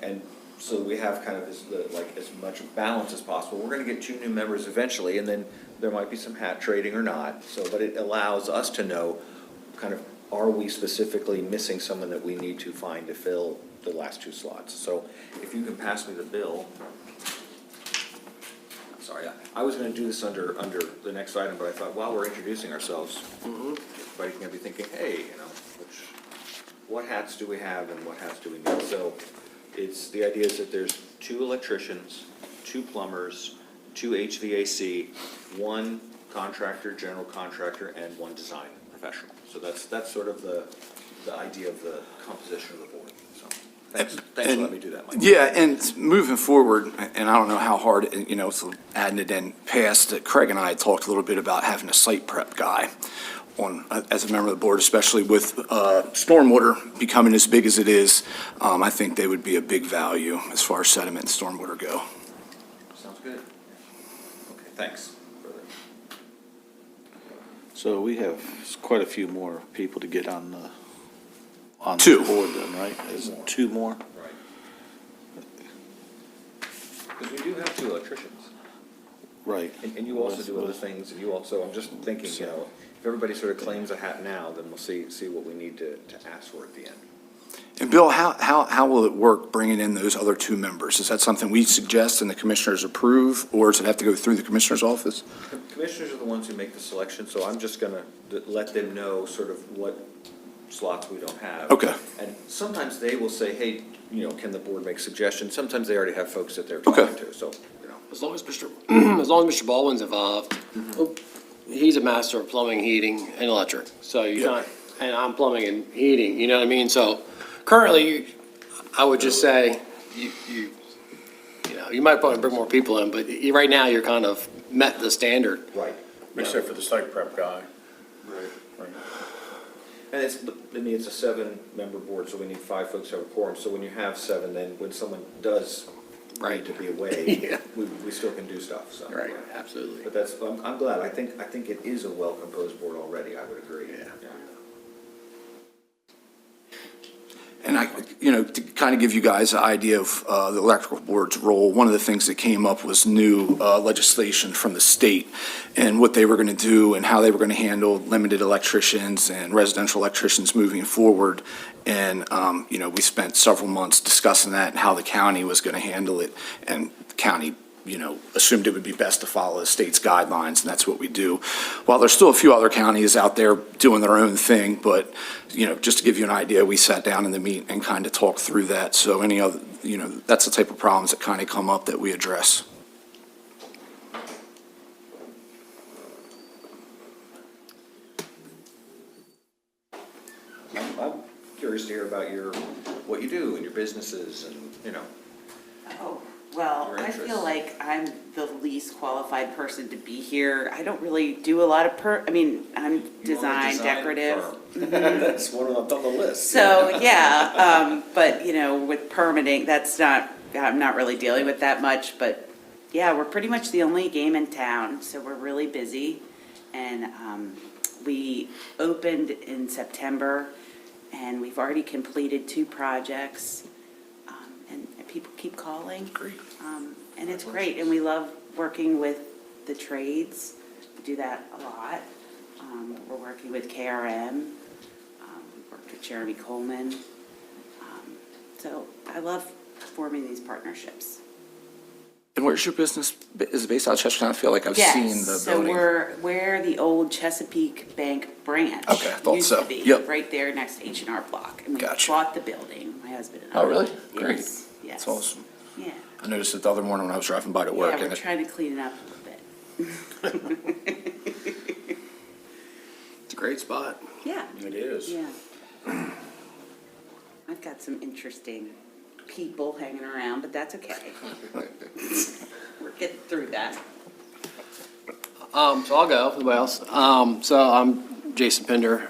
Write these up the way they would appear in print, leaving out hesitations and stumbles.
and so we have kind of as much balance as possible. We're gonna get 2 new members eventually, and then there might be some hat trading or not, so, but it allows us to know kind of, are we specifically missing someone that we need to find to fill the last 2 slots? So if you can pass me the bill. Sorry, I was gonna do this under the next item, but I thought while we're introducing ourselves, everybody's gonna be thinking, hey, what hats do we have and what hats do we need? So the idea is that there's 2 electricians, 2 plumbers, 2 HVAC, 1 contractor, general contractor, and 1 design professional. So that's sort of the idea of the composition of the board. So thanks for letting me do that, Mike. Yeah, and moving forward, and I don't know how hard, so adding it in past, Craig and I talked a little bit about having a site prep guy on, as a member of the board, especially with stormwater becoming as big as it is. I think they would be a big value as far as sediment and stormwater go. Sounds good. Okay, thanks. So we have quite a few more people to get on the 2. board then, right? Is it 2 more? Right. Because we do have 2 electricians. Right. And you also do other things, and you also, I'm just thinking, if everybody sort of claims a hat now, then we'll see what we need to ask for at the end. And Bill, how will it work bringing in those other 2 members? Is that something we suggest and the commissioners approve, or does it have to go through the commissioner's office? Commissioners are the ones who make the selection, so I'm just gonna let them know sort of what slots we don't have. Okay. And sometimes they will say, hey, can the board make suggestions? Sometimes they already have folks that they're talking to, so, As long as Mr. Baldwin's involved, he's a master of plumbing, heating, and electric. So you're not, and I'm plumbing and heating, you know what I mean? So currently, I would just say, you might probably bring more people in, but right now, you're kind of met the standard. Right. Except for the site prep guy. Right. And it's a 7-member board, so we need 5 folks to have a quorum. So when you have 7, then when someone does need to be away, Yeah. we still can do stuff, so. Right, absolutely. But I'm glad. I think it is a well-composed board already, I would agree. Yeah. And to kind of give you guys an idea of the electrical board's role, one of the things that came up was new legislation from the state and what they were going to do and how they were going to handle limited electricians and residential electricians moving forward. And, we spent several months discussing that and how the county was going to handle it. And the county assumed it would be best to follow the state's guidelines, and that's what we do. While there's still a few other counties out there doing their own thing, but, just to give you an idea, we sat down in the meet and kind of talked through that. So any other, that's the type of problems that kind of come up that we address. I'm curious to hear about what you do and your businesses and, Oh, well, Your I interests. feel like I'm the least qualified person to be here. I don't really do a lot of I'm design, decorative. That's one on the list. So, but, with permitting, I'm not really dealing with that much, but yeah, we're pretty much the only game in town, so we're really busy. And we opened in September, and we've already completed 2 projects. And people keep calling. Great. And it's great, and we love working with the trades. We do that a lot. We're working with KRM. We worked with Jeremy Coleman. So I love forming these partnerships. And where's your business? Is it based out of Chestertown? I feel like I've seen the So building. we're the old Chesapeake Bank branch. Okay, I thought Used so. to be, Yep. right there next to H&R Block. And we Gotcha. bought the building, my husband and I. Oh, really? Great. Yes, yes. That's awesome. Yeah. I noticed it the other morning when I was driving by to work. Yeah, we're and it- trying to clean it up a little bit. It's a great spot. Yeah. It is. Yeah. I've got some interesting people hanging around, but that's okay. We're getting through that. So I'll go, anybody else? So I'm Jason Pinder.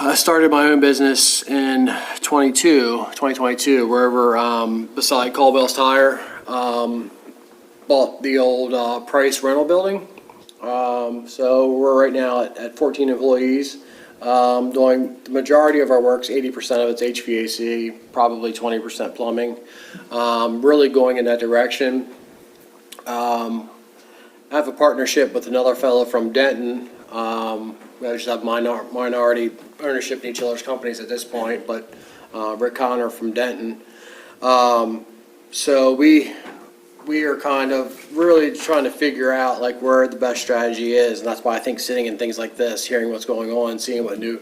I started my own business in 2022, wherever, beside Caldwell's Tire. Bought the old Price rental building. So we're right now at 14 employees. Doing the majority of our works, 80% of it's HVAC, probably 20% plumbing. Really going in that direction. I have a partnership with another fellow from Denton. We just have minority ownership in each other's companies at this point, but Rick Connor from Denton. So we are kind of really trying to figure out like where the best strategy is, and that's why I think sitting in things like this, hearing what's going on, seeing what new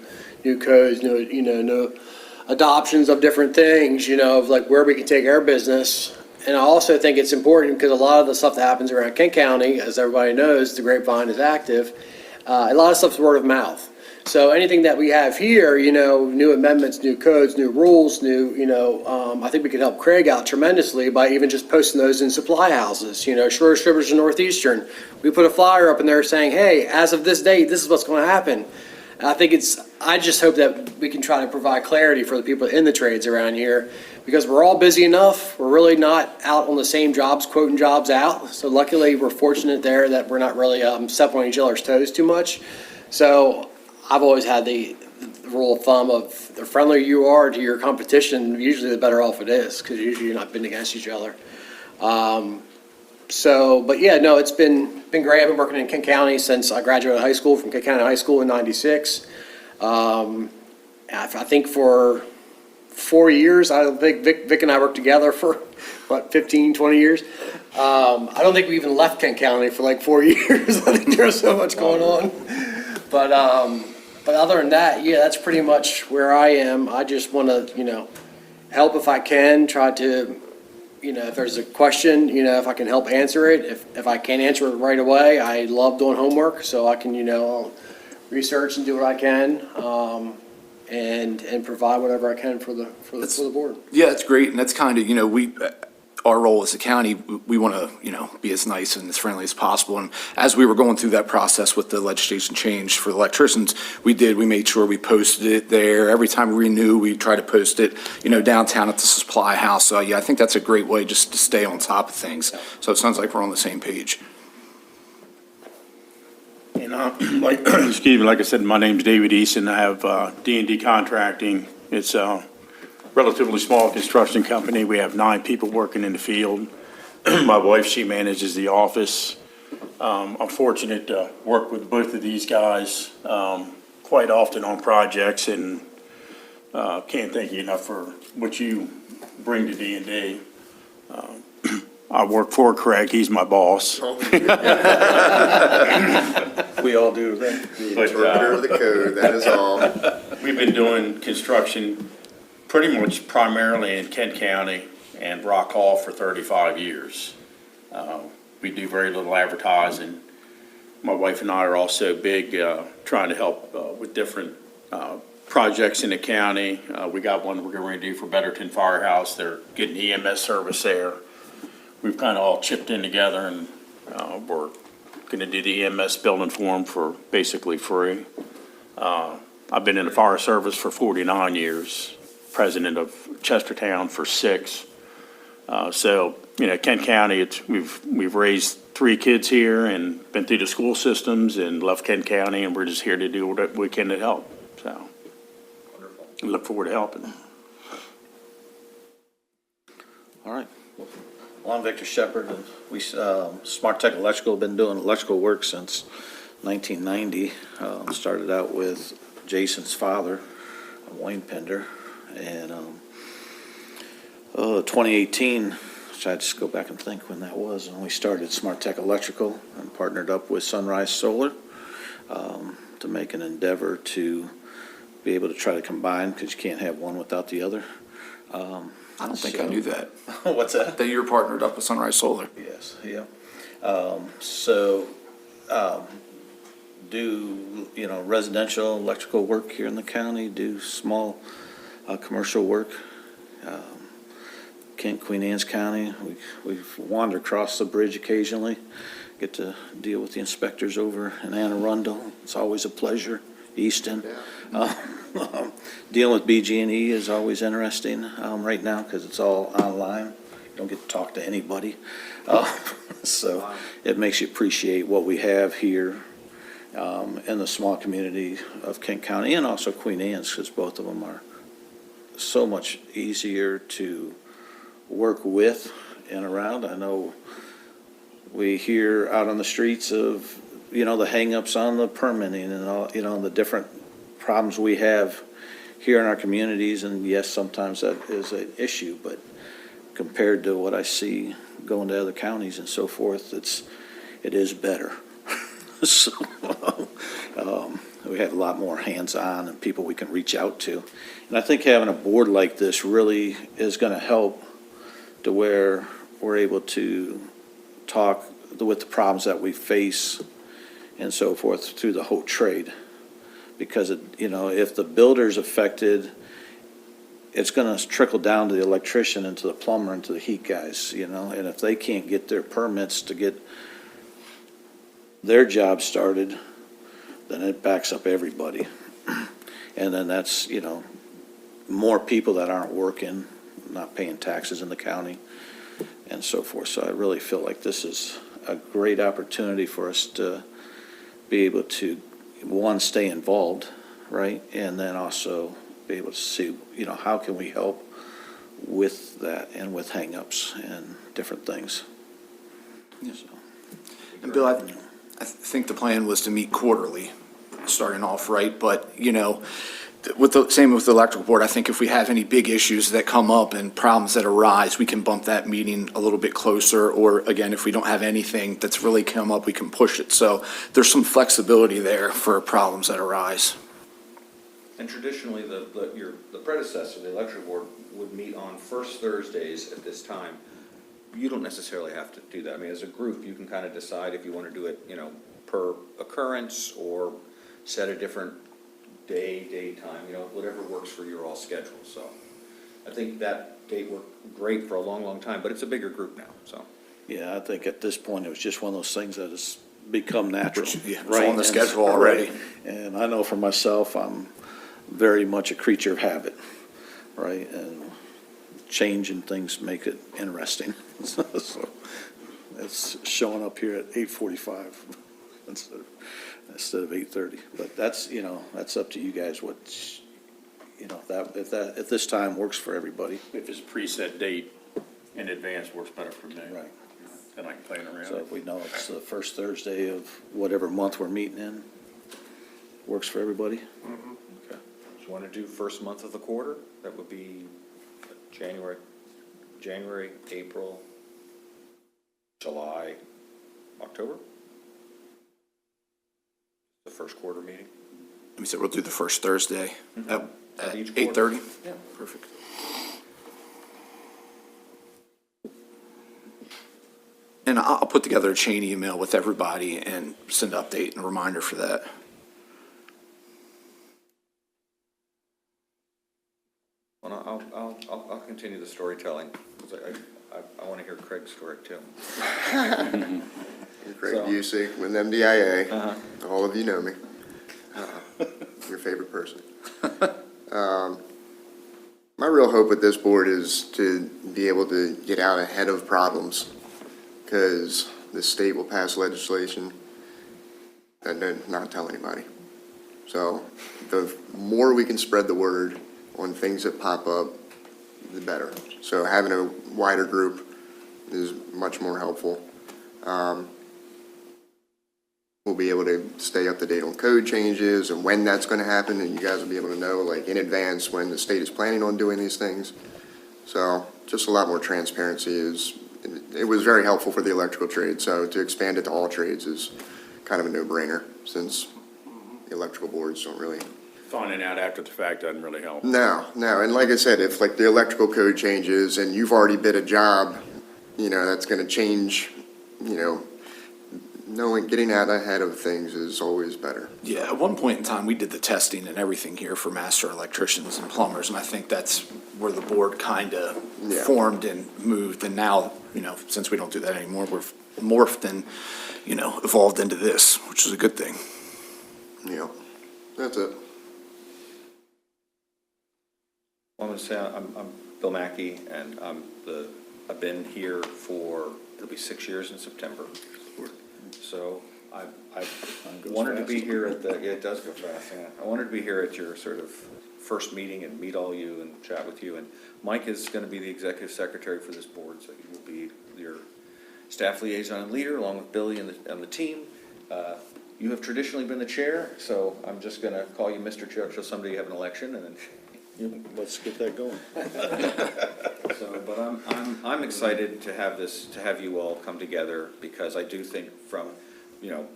codes, new adoptions of different things, of like where we can take our business. And I also think it's important because a lot of the stuff that happens around Kent County, as everybody knows, the grapevine is active. A lot of stuff's word of mouth. So anything that we have here, new amendments, new codes, new rules, I think we could help Craig out tremendously by even just posting those in supply houses. Shore Strippers and Northeastern, we put a flyer up in there saying, hey, as of this date, this is what's going to happen. I just hope that we can try to provide clarity for the people in the trades around here, because we're all busy enough. We're really not out on the same jobs, quoting jobs out. So luckily, we're fortunate there that we're not really stepping on each other's toes too much. So I've always had the rule of thumb of the friendlier you are to your competition, usually the better off it is, because usually you're not bidding against each other. But yeah, no, it's been great. I've been working in Kent County since I graduated high school from Kent County High School in '96. I think for 4 years, I don't think Vic and I worked together for, 15, 20 years. I don't think we even left Kent County for like 4 years. I think there was so much going on. But other than that, yeah, that's pretty much where I am. I just want to, help if I can, try to, if there's a question, if I can help answer it. If I can't answer it right away, I love doing homework, so I can, research and do what I can, and provide whatever I can for the board. Yeah, it's great, and that's kind of, our role as a county, we want to, be as nice and as friendly as possible. And as we were going through that process with the legislation change for the electricians, we made sure we posted it there. Every time we renew, we try to post it, downtown at the supply house. So yeah, I think that's a great way just to stay on top of things. So it sounds like we're on the same page. And like I said, my name's David Easton. I have D&D Contracting. It's a relatively small construction company. We have 9 people working in the field. My wife, she manages the office. I'm fortunate to work with both of these guys quite often on projects, and can't thank you enough for what you bring to D&D. I work for Craig. He's my boss. We all do, right? The interpreter of the code, that is all. We've been doing construction pretty much primarily in Kent County and Rock Hall for 35 years. We do very little advertising. My wife and I are also big trying to help with different projects in the county. We got one we're going to do for Betterton Firehouse. They're getting EMS service there. We've kind of all chipped in together, and we're going to do the EMS building for them for basically free. I've been in the fire service for 49 years. President of Chestertown for 6. So, Kent County, we've raised 3 kids here and been through the school systems and left Kent County, and we're just here to do what we can to help. So, I look forward to helping. All right. Well, I'm Victor Shepard, and we, Smart Tech Electrical, have been doing electrical work since 1990. Started out with Jason's father, Wayne Pender, and 2018, which I just go back and think when that was, and we started Smart Tech Electrical and partnered up with Sunrise Solar to make an endeavor to be able to try to combine, because you can't have one without the other. I don't think I knew that, What's that? that you're partnered up with Sunrise Solar. Yes, yeah. Do, residential electrical work here in the county, do small commercial work. Kent, Queen Anne's County, we've wandered across the bridge occasionally, get to deal with the inspectors over in Anne Arundel. It's always a pleasure. Easton. Dealing with BG&E is always interesting right now because it's all online. You don't get to talk to anybody. So it makes you appreciate what we have here in the small community of Kent County and also Queen Anne's, because both of them are so much easier to work with and around. I know we hear out on the streets of, the hangups on the permitting and all, the different problems we have here in our communities, and yes, sometimes that is an issue, but compared to what I see going to other counties and so forth, it is better. So, we have a lot more hands-on and people we can reach out to. And I think having a board like this really is gonna help to where we're able to talk with the problems that we face and so forth through the whole trade. Because, if the builder's affected, it's gonna trickle down to the electrician and to the plumber and to the heat guys, and if they can't get their permits to get their job started, then it backs up everybody. And then that's, more people that aren't working, not paying taxes in the county and so forth. So I really feel like this is a great opportunity for us to be able to, one, stay involved, right? And then also be able to see, how can we help with that and with hangups and different things. So, And Bill, I think the plan was to meet quarterly, starting off, right? But, same with the electrical board, I think if we have any big issues that come up and problems that arise, we can bump that meeting a little bit closer. Or again, if we don't have anything that's really come up, we can push it. So there's some flexibility there for problems that arise. And traditionally, the predecessor, the electric board, would meet on first Thursdays at this time. You don't necessarily have to do that. I mean, as a group, you can kind of decide if you want to do it, per occurrence or set a different day, time, whatever works for your all schedule. So I think that date worked great for a long, long time, but it's a bigger group now, so. yeah, I think at this point, it was just one of those things that has become natural. Yeah, it's right? on the And- schedule already. right. And I know for myself, I'm very much a creature of habit, right? And changing things make it interesting. So it's showing up here at 8:45 instead of 8:30. But that's, that's up to you guys, if this time works for everybody. If it's preset date in advance, works better for me. Right. Then I can plan around So it. if we know it's the first Thursday of whatever month we're meeting in, works for everybody? Okay. Do you want to do first month of the quarter? That would be January, April, July, October? The first quarter meeting? We said we'll do the first Thursday at Of each quarter. 8:30? Yeah. Perfect. And I'll put together a chain email with everybody and send an update and a reminder for that. Well, I'll continue the storytelling, because I want to hear Craig's story too. Craig So- Busey with MDIA. Uh-huh. All of you know me. Your favorite person. My real hope with this board is to be able to get out ahead of problems, because the state will pass legislation and then not tell anybody. So the more we can spread the word on things that pop up, the better. So having a wider group is much more helpful. We'll be able to stay up to date on code changes and when that's going to happen, and you guys will be able to know, like, in advance when the state is planning on doing these things. So just a lot more transparency it was very helpful for the electrical trade, so to expand it to all trades is kind of a no-brainer, since the electrical boards don't really. Finding out after the fact doesn't really help. No, and like I said, if like the electrical code changes and you've already bid a job, that's gonna change, getting out ahead of things is always better. Yeah, at one point in time, we did the testing and everything here for master electricians and plumbers, and I think that's where the board kind of Yeah. formed and moved, and now, since we don't do that anymore, we've morphed and, evolved into this, which is a good thing. That's it. Well, I'm going to say, I'm Bill Mackey, and I've been here for, it'll be 6 years in September. So I wanted to be here at the, yeah, it does go fast, yeah. I wanted to be here at your sort of first meeting and meet all you and chat with you. And Mike is gonna be the executive secretary for this board, so he will be your staff liaison and leader, along with Billy and the team. You have traditionally been the chair, so I'm just gonna call you Mr. Chair until someday you have an election, and then Let's get that going. so, but I'm excited to have to have you all come together, because I do think from, you know,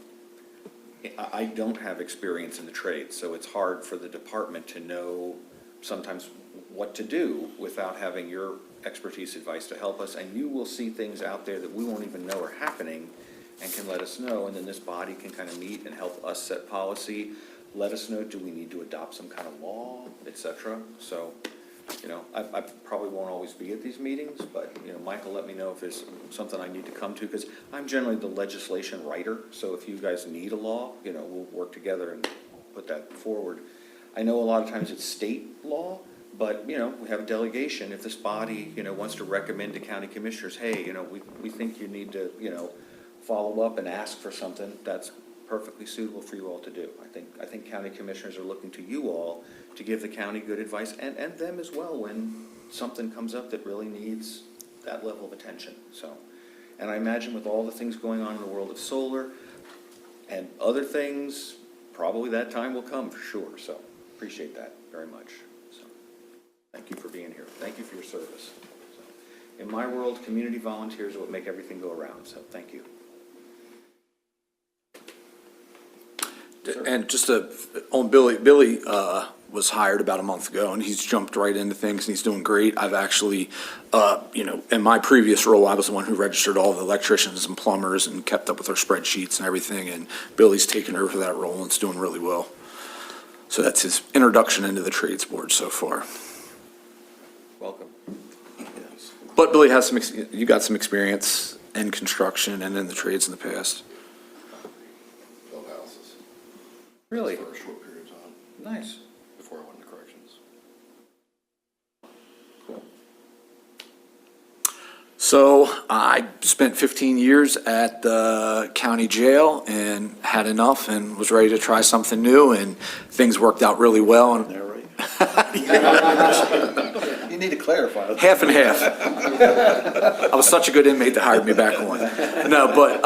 I don't have experience in the trade, so it's hard for the department to know sometimes what to do without having your expertise, advice to help us, and you will see things out there that we won't even know are happening and can let us know, and then this body can kind of meet and help us set policy, let us know, do we need to adopt some kind of law, et cetera. So, you know, I probably won't always be at these meetings, but, you know, Michael, let me know if there's something I need to come to, because I'm generally the legislation writer, so if you guys need a law, you know, we'll work together and put that forward. I know a lot of times it's state law, but, you know, we have a delegation. If this body, you know, wants to recommend to county commissioners, hey, you know, we think you need to, you know, follow up and ask for something, that's perfectly suitable for you all to do. I think county commissioners are looking to you all to give the county good advice, and them as well, when something comes up that really needs that level of attention, so. And I imagine with all the things going on in the world of solar and other things, probably that time will come for sure, so appreciate that very much, so. Thank you for being here, thank you for your service. So, in my world, community volunteers are what make everything go around, so thank you. And just on Billy, Billy was hired about a month ago, and he's jumped right into things, and he's doing great. I've actually, you know, in my previous role, I was the one who registered all the electricians and plumbers and kept up with our spreadsheets and everything, and Billy's taken over that role, and it's doing really well. So that's his introduction into the trades board so far. Welcome. But Billy has you got some experience in construction and in the trades in the past. Built houses Really? for a short period of time Nice. before I went to corrections. Cool. So I spent 15 years at the county jail and had enough and was ready to try something new, and things worked out really well. And There, right? You need to clarify. half and half. I was such a good inmate they hired me back on. No, but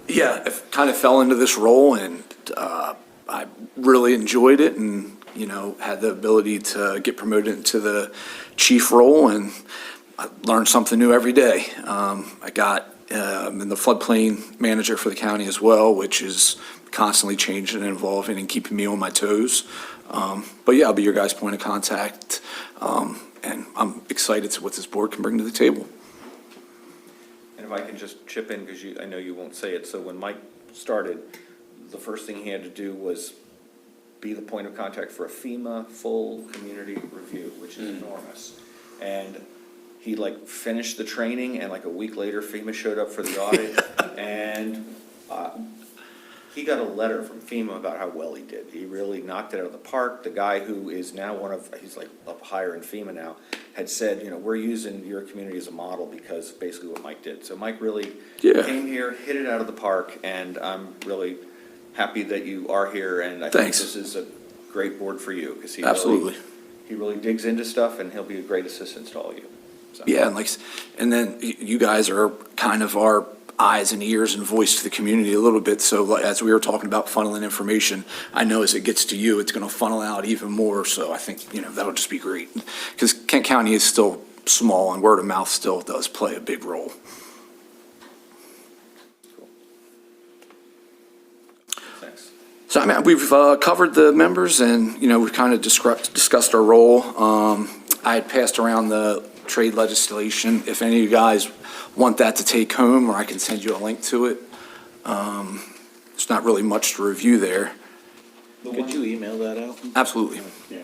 yeah, I kind of fell into this role, and I really enjoyed it, and you know, had the ability to get promoted into the chief role, and I learned something new every day. I got in the floodplain manager for the county as well, which is constantly changing and evolving and keeping me on my toes. But yeah, I'll be your guys' point of contact, and I'm excited to what this board can bring to the table. And if I can just chip in, because I know you won't say it, so when Mike started, the first thing he had to do was be the point of contact for a FEMA full community review, which is enormous. And he like finished the training, and like a week later, FEMA showed up for the audit, and he got a letter from FEMA about how well he did. He really knocked it out of the park. The guy who is now he's like up higher in FEMA now, had said, you know, we're using your community as a model because basically what Mike did. So Mike really came here, hit it out of the park, and I'm really happy that you are here, and I think this is a great board for you, because he really digs into stuff, and he'll be a great assistant to all of you. So. Yeah, and then you guys are kind of our eyes and ears and voice to the community a little bit. So as we were talking about funneling information, I know as it gets to you, it's going to funnel out even more. So I think, you know, that'll just be great, because Kent County is still small, and word of mouth still does play a big role. Cool. Thanks. So I mean, we've covered the members, and you know, we've kind of discussed our role. I had passed around the trade legislation. If any of you guys want that to take home, or I can send you a link to it. There's not really much to review there. Could you email that out? Absolutely. Yeah.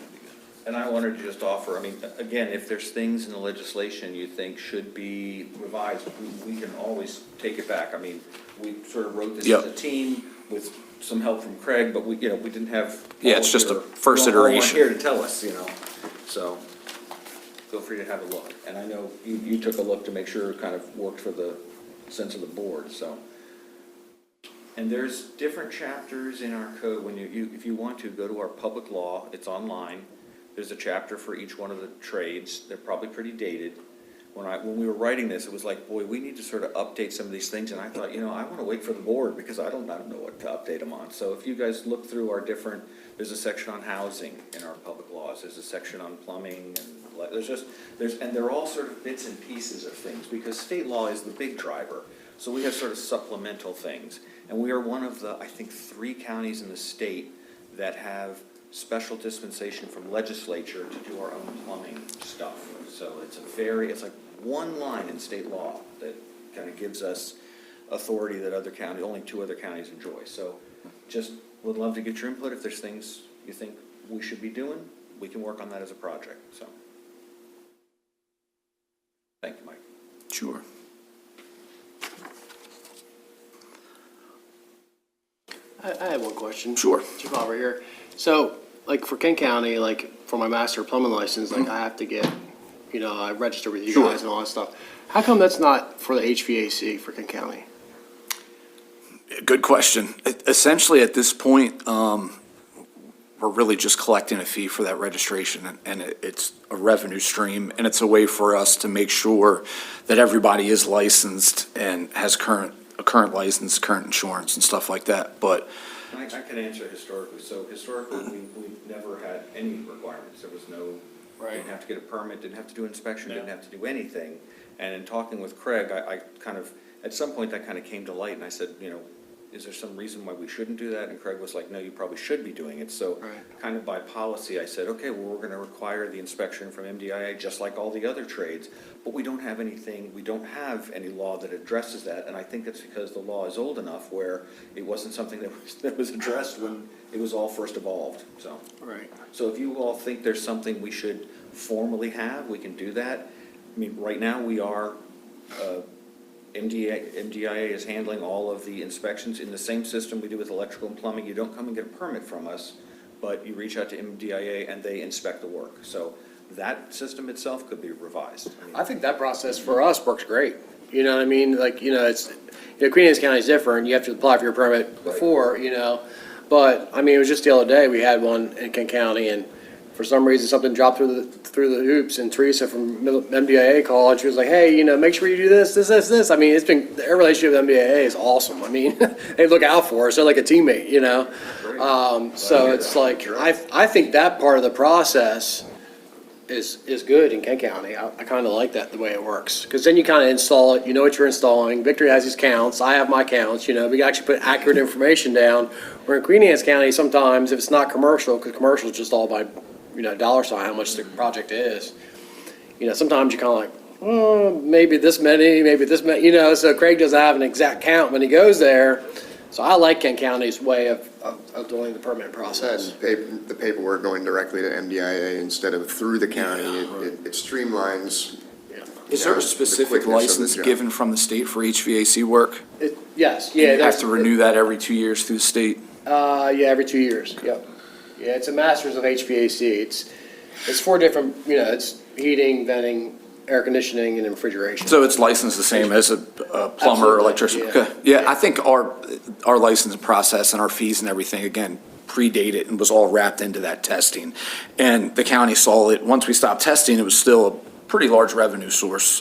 And I wanted to just offer, I mean, again, if there's things in the legislation you think should be revised, we can always take it back. I mean, we sort of wrote this as a team with some help from Craig, but we didn't have. Yeah, it's just a first iteration. Here to tell us, you know, so feel free to have a look. And I know you took a look to make sure it kind of worked for the sense of the board, so. And there's different chapters in our code, when if you want to, go to our public law, it's online. There's a chapter for each one of the trades, they're probably pretty dated. When we were writing this, it was like, boy, we need to sort of update some of these things, and I thought, I wanna wait for the board, because I don't know what to update them on. So if you guys look through our different, there's a section on housing in our public laws, there's a section on plumbing, and and they're all sort of bits and pieces of things, because state law is the big driver. So we have sort of supplemental things, and we are one of the, I think, 3 counties in the state that have special dispensation from legislature to do our own plumbing stuff. So it's like one line in state law that kind of gives us authority that only 2 other counties enjoy. So just would love to get your input. If there's things you think we should be doing, we can work on that as a project, so. Thank you, Mike. Sure. I have one question. Sure. Chief over here. So, like for Kent County, like for my master plumbing license, like I have to get, I register with you Sure. guys and all that stuff. How come that's not for the HVAC for Kent County? Good question. Essentially, at this point, we're really just collecting a fee for that registration, and it's a revenue stream, and it's a way for us to make sure that everybody is licensed and has a current license, current insurance, and stuff like that. But I can answer historically. So historically, we never had any requirements. There was no, didn't have to get a permit, didn't have to do inspection, didn't have to do anything. And in talking with Craig, I kind of, at some point, that kind of came to light, and I said, is there some reason why we shouldn't do that? And Craig was like, no, you probably should be doing it. So kind of by policy, I said, okay, well, we're gonna require the inspection from MDIA, just like all the other trades. But we don't have any law that addresses that, and I think it's because the law is old enough where it wasn't something that was addressed when it was all first evolved, so. Right. So if you all think there's something we should formally have, we can do that. I mean, right now, we are, MDIA is handling all of the inspections in the same system we do with electrical and plumbing. You don't come and get a permit from us, but you reach out to MDIA and they inspect the work. So that system itself could be revised. I think that process for us works great. You know what I mean? Like, it's, Queen Anne's County is different. You have to apply for your permit before, But, I mean, it was just the other day, we had one in Kent County, and for some reason, something dropped through the hoops, and Teresa from MDIA called, and she was like, hey, make sure you do this. I mean, their relationship with MDIA is awesome. I mean, they look out for us. They're like a teammate, So it's like, I think that part of the process is good in Kent County. I kind of like that, the way it works. Because then you kind of install it, you know what you're installing. Victory has his counts, I have my counts, we can actually put accurate information down. Where in Queen Anne's County, sometimes if it's not commercial, because commercial is just all by, dollar sign, how much the project is. Sometimes you're kind of like, oh, maybe this many, so Craig doesn't have an exact count when he goes there. So I like Kent County's way of doing the permit process. The paperwork going directly to MDIA instead of through the county, it streamlines. is there a specific license given from the state for HVAC work? Yes, You have to renew that every 2 years through the state? Every 2 years, yep. Yeah, it's a master's of HVAC. It's 4 different, it's heating, venting, air conditioning, and refrigeration. So it's licensed the same as a plumber, Absolutely, electrician? yeah. Okay. Yeah, I think our licensing process and our fees and everything, again, predated and was all wrapped into that testing. And the county saw it, once we stopped testing, it was still a pretty large revenue source,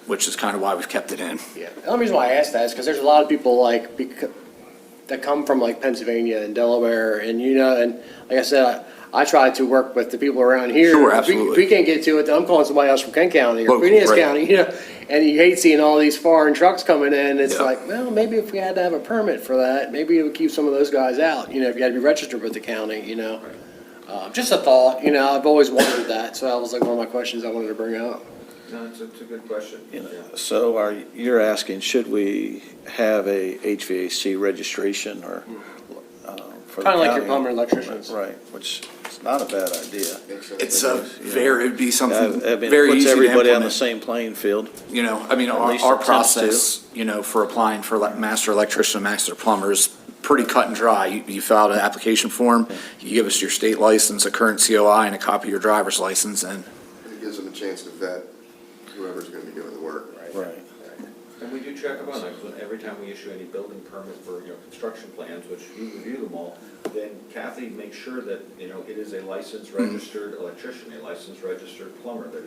which is kind of why we've kept it in. Yeah, the only reason why I asked that is because there's a lot of people that come from like Pennsylvania and Delaware, and and like I said, I try to work with the people around here. Sure, If we absolutely. can't get to it, then I'm calling somebody else from Kent County or Local, Queen Anne's right. County, and you hate seeing all these foreign trucks coming in. It's Yeah. like, well, maybe if we had to have a permit for that, maybe it would keep some of those guys out, if you had to be registered with the county, Just a thought, I've always wondered that, so that was like one of my questions I wanted to bring up. No, it's a good question. So you're asking, should we have a HVAC registration or? for the Kind of like your county? plumber and electricians. Right, which is not a bad idea. It's it'd be something I mean, very it puts easy to everybody on the implement. same playing field. least Our attempts to. process, for applying for master electrician, master plumber is pretty cut and dry. You fill out an application form, you give us your state license, a current COI, and a copy of your driver's license, and It gives them a chance to vet whoever's gonna be doing the work. Right. And we do check up on that, because every time we issue any building permit for, construction plans, which you review them all, then Kathy makes sure that, it is a licensed registered electrician, a licensed registered plumber, that,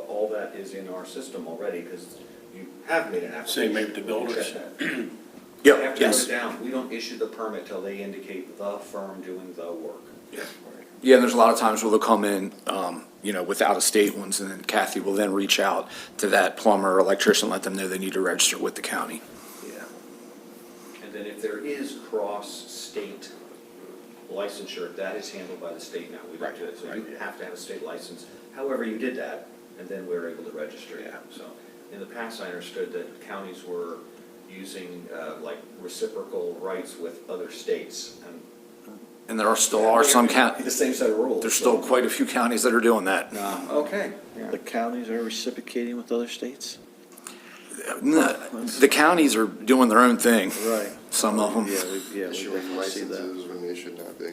all that is in our system already, because you have made an application. Same maybe with the builders. Check that. They Yep, have to put yes. it down. We don't issue the permit till they indicate the firm doing the work. Yeah, and there's a lot of times where they'll come in, with out-of-state ones, and then Kathy will then reach out to that plumber or electrician, let them know they need to register with the county. Yeah. And then if there is cross-state licensure, that is handled by the state now. We don't do it, so you have to have a state license. However, you did that, and then we're able to register you. So in the past, I understood that counties were using like reciprocal rights with other states. And there still are some The counties, same set of rules. there's still quite a few counties that are doing that. Okay. The counties are reciprocating with other states? The counties are doing their own thing, Right. some of them. We Issuing definitely see that. licenses when they should not be.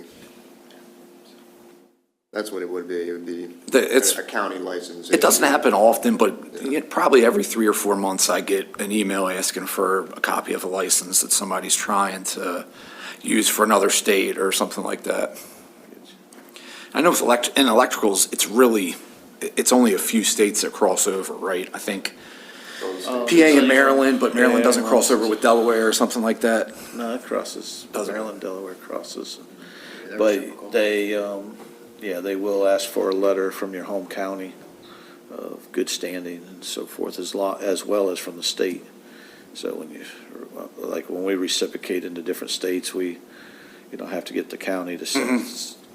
That's what it would be. It would be It's, a county license. it doesn't happen often, but probably every 3 or 4 months I get an email asking for a copy of a license that somebody's trying to use for another state or something like that. I know with in electricals, it's only a few states that cross over, right? I think PA and Maryland, but Maryland doesn't cross over with Delaware or something like that. No, it crosses, Doesn't. Maryland, Delaware crosses. But they will ask for a letter from your home county of good standing and so forth, as well as from the state. So when we reciprocate into different states, we, have to get the county to send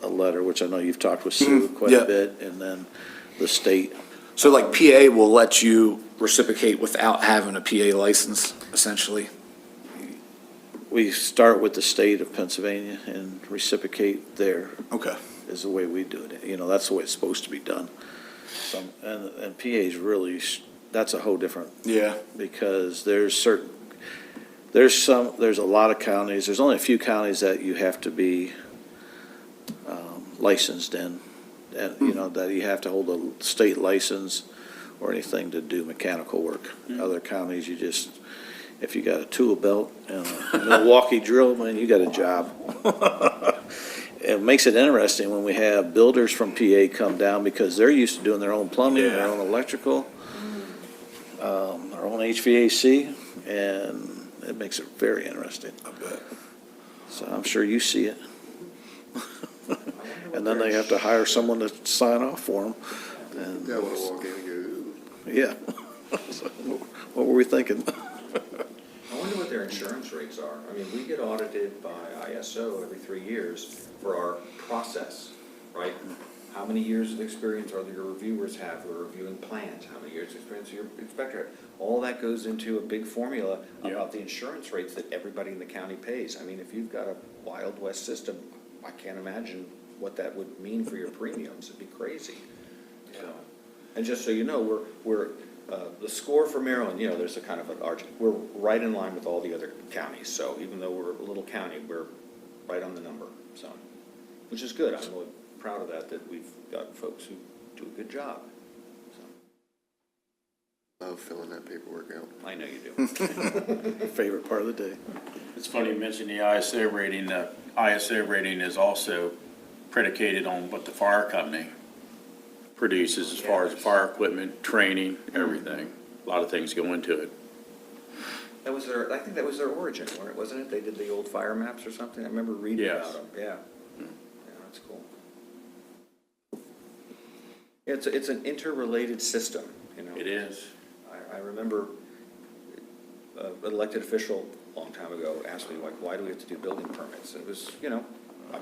a letter, which I know you've talked with Sue quite yeah. a bit, and then the state. So like PA will let you reciprocate without having a PA license, essentially? We start with the state of Pennsylvania and reciprocate there. Okay. Is the way we do it. That's the way it's supposed to be done. And PA's really, that's a whole different, Yeah. because there's a lot of counties, there's only a few counties that you have to be licensed in, and, that you have to hold a state license or anything to do mechanical work. Other counties, if you got a tool belt and a Milwaukee drill, man, you got a job. It makes it interesting when we have builders from PA come down, because they're used to doing their own plumbing, their own electrical, their own HVAC, and it makes it very interesting. I bet. So I'm sure you see it. And then they have to hire someone to sign off for them. Yeah, want to walk in and go, Yeah. So, what were we thinking? I wonder what their insurance rates are. I mean, we get audited by ISO every 3 years for our process, right? How many years of experience are your reviewers have who are reviewing plans? How many years of experience your inspector have? All that goes into a big formula about the insurance rates that everybody in the county pays. I mean, if you've got a Wild West system, I can't imagine what that would mean for your premiums. It'd be crazy. So, and just so you know, we're the score for Maryland, there's a kind of an arch, we're right in line with all the other counties. So even though we're a little county, we're right on the number, so, which is good. I'm really proud of that we've got folks who do a good job. So, love filling that paperwork out. I know you do. Favorite part of the day. It's funny you mentioned the ISO rating. The ISO rating is also predicated on what the fire company produces as far as fire equipment, training, everything. A lot of things go into it. I think that was their origin, wasn't it? They did the old fire maps or something. I remember reading Yes. about them, yeah. Yeah, that's cool. It's an interrelated system, It is. I remember an elected official a long time ago asked me, like, why do we have to do building permits? It was,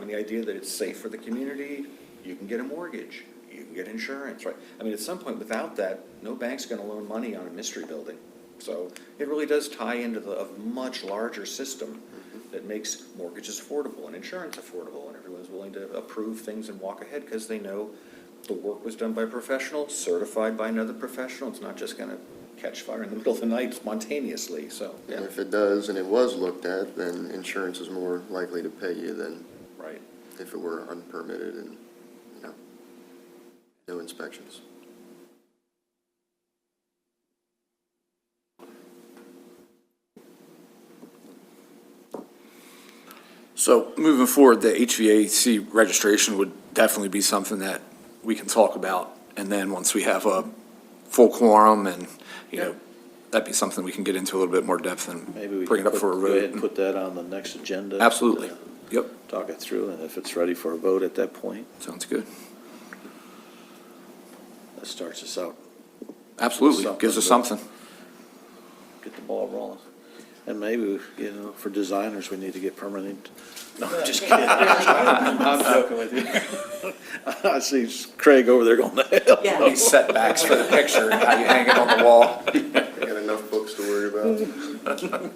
the idea that it's safe for the community, you can get a mortgage, you can get insurance, right? I mean, at some point, without that, no bank's gonna loan money on a mystery building. So it really does tie into a much larger system that makes mortgages affordable and insurance affordable, and everyone's willing to approve things and walk ahead because they know the work was done by a professional, certified by another professional. It's not just gonna catch fire in the middle of the night spontaneously, so, And yeah, if it does and it was looked at, then insurance is more likely to pay you than right. if it were unpermitted and, no inspections. So moving forward, the HVAC registration would definitely be something that we can talk about. And then once we have a full quorum and, that'd be something we can get into a little bit more depth and Maybe we bring can it up for a go ahead and vote. put that on the next agenda. Absolutely. Uh, Yep, Talk it through, and if it's ready for a vote at that point, sounds good. that starts us out. Absolutely, gives us something. Get the ball rolling. And maybe, for designers, we need to get permanent. No, I'm just kidding. I'm joking with you. I see Craig over there going, hell. Yeah. These setbacks for the picture and how you hang it on the wall. I got enough books to worry about.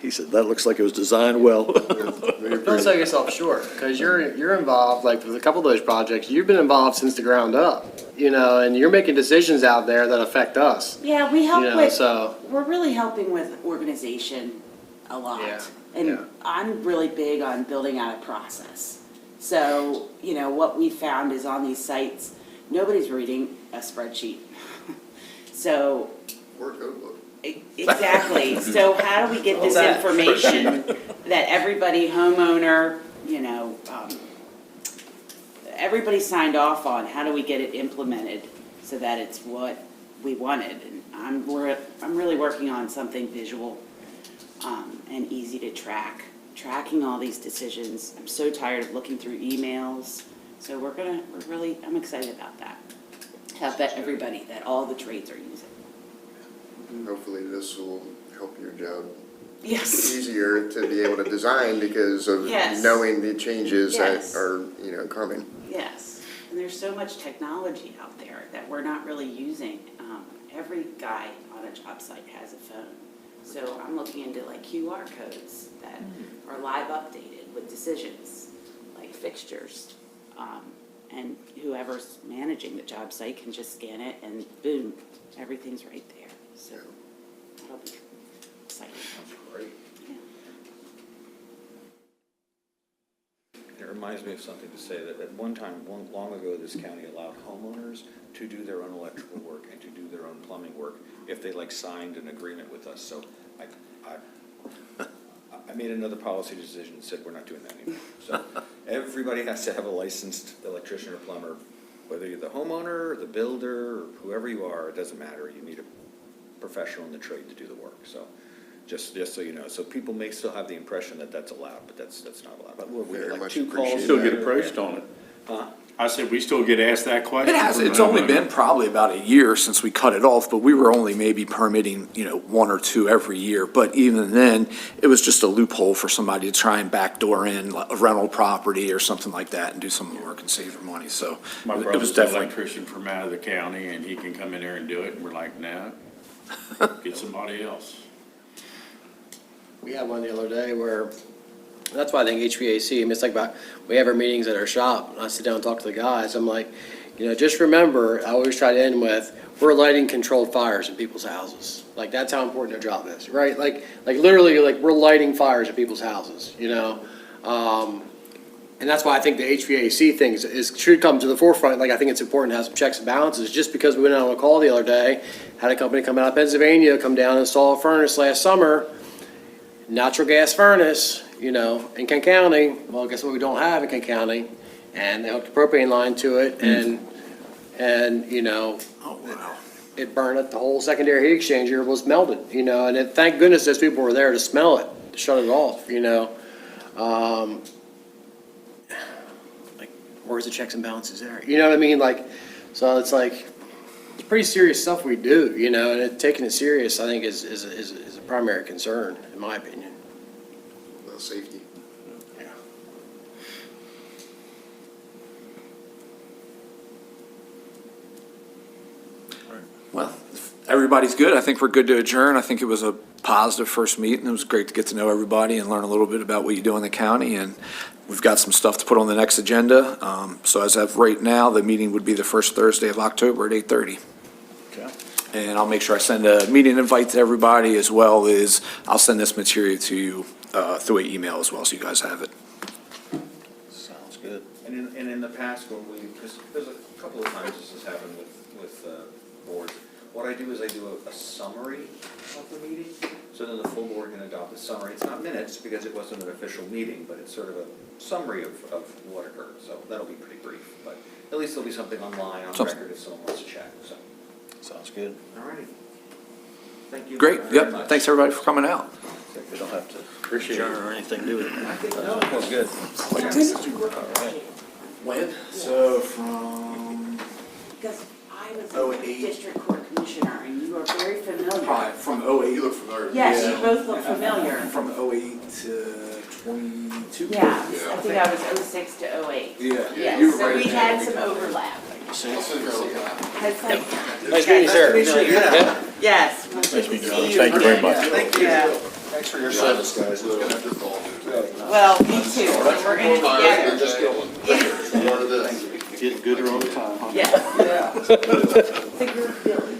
He said, that looks like it was designed well. Don't sell yourself short, because you're involved, like with a couple of those projects, you've been involved since the ground up, and you're making decisions out there that affect us. Yeah, we help with, So, we're really helping with organization a lot. Yeah, And yeah. I'm really big on building out a process. So, what we found is on these sites, nobody's reading a spreadsheet. So, Or code book. exactly. So how do we get this information that everybody, homeowner, everybody signed off on? How do we get it implemented so that it's what we wanted? And I'm really working on something visual and easy to track, tracking all these decisions. I'm so tired of looking through emails. So I'm excited about that. Have that everybody, that all the trades are using. Hopefully this will help your job Yes. easier to be able to design because of Yes. knowing the changes that Yes. are, coming. Yes, and there's so much technology out there that we're not really using. Every guy on a job site has a phone. So I'm looking into like QR codes that are live updated with decisions, like fixtures. And whoever's managing the job site can just scan it and boom, everything's right there. So that'll be exciting. Great. Yeah. It reminds me of something to say that at one time, long ago, this county allowed homeowners to do their own electrical work and to do their own plumbing work if they signed an agreement with us. So I made another policy decision and said, we're not doing that anymore. So everybody has to have a licensed electrician or plumber, whether you're the homeowner, the builder, or whoever you are, it doesn't matter. You need a professional in the trade to do the work. So just so you know, so people may still have the impression that that's allowed, but that's not allowed. But we Very had much 2 calls. appreciated. Still get approached on it. Huh? I said, we still get asked that question. It has, from it's only homeowners. been probably about a year since we cut it off, but we were only maybe permitting, 1 or 2 every year. But even then, it was just a loophole for somebody to try and backdoor in a rental property or something like that and do some work and save their money, so My it was brother's an definitely. electrician from out of the county, and he can come in there and do it, and we're like, no, get somebody else. we had one the other day where, that's why I think HVAC, it's like we have our meetings at our shop, and I sit down and talk to the guys, I'm like, just remember, I always try to end with, we're lighting controlled fires in people's houses. Like, that's how important their job is, right? Like literally, we're lighting fires in people's houses, And that's why I think the HVAC thing should come to the forefront. Like, I think it's important to have some checks and balances. Just because we went out on a call the other day, had a company come out of Pennsylvania, come down and install a furnace last summer, natural gas furnace, in Kent County. Well, guess what we don't have in Kent County? And they hooked a propane line to it and Oh, wow. it burned it. The whole secondary heat exchanger was melted, and thank goodness those people were there to smell it, to shut it off, Like, where's the checks and balances there? You know what I mean? So it's pretty serious stuff we do, and taking it serious, I think, is a primary concern, in my opinion. Well, safety. Yeah. Well, if everybody's good. I think we're good to adjourn. I think it was a positive first meeting. It was great to get to know everybody and learn a little bit about what you do in the county, and we've got some stuff to put on the next agenda. So as of right now, the meeting would be the first Thursday of October at 8:30. Okay. And I'll make sure I send a meeting invite to everybody, as well as I'll send this material to you through an email as well, so you guys have it. Sounds good. And in the past, because there's a couple of times this has happened with boards, what I do is I do a summary of the meeting, so then the full board can adopt a summary. It's not minutes, because it wasn't an official meeting, but it's sort of a summary of what occurred, so that'll be pretty brief, but at least there'll be something online on Sounds- record if someone wants to check, so. Sounds good. All righty. Thank you. Great, very yep, much. thanks everybody for coming out. We don't have to adjourn or anything, do we? I think, no, Feels good. When? So from, Because I was Oh, a 08. district court commissioner, and you are very familiar. from '08. You look familiar. Yes, Yeah. you both look familiar. From '08 to '22. Yeah, I think I was '06 to '08. Yeah. Yes, so we had some overlap. I'll send you a link. Has like, Nice meeting you, sir. Yeah. yes. Nice to see you. Thank you very much. Thank you. Yeah. Thanks for your service, guys. It's gonna have to fall. Well, me too. We're in it You're together. just killing. Learn this. Getting gooder all the time, huh? Yeah. So you're Billy.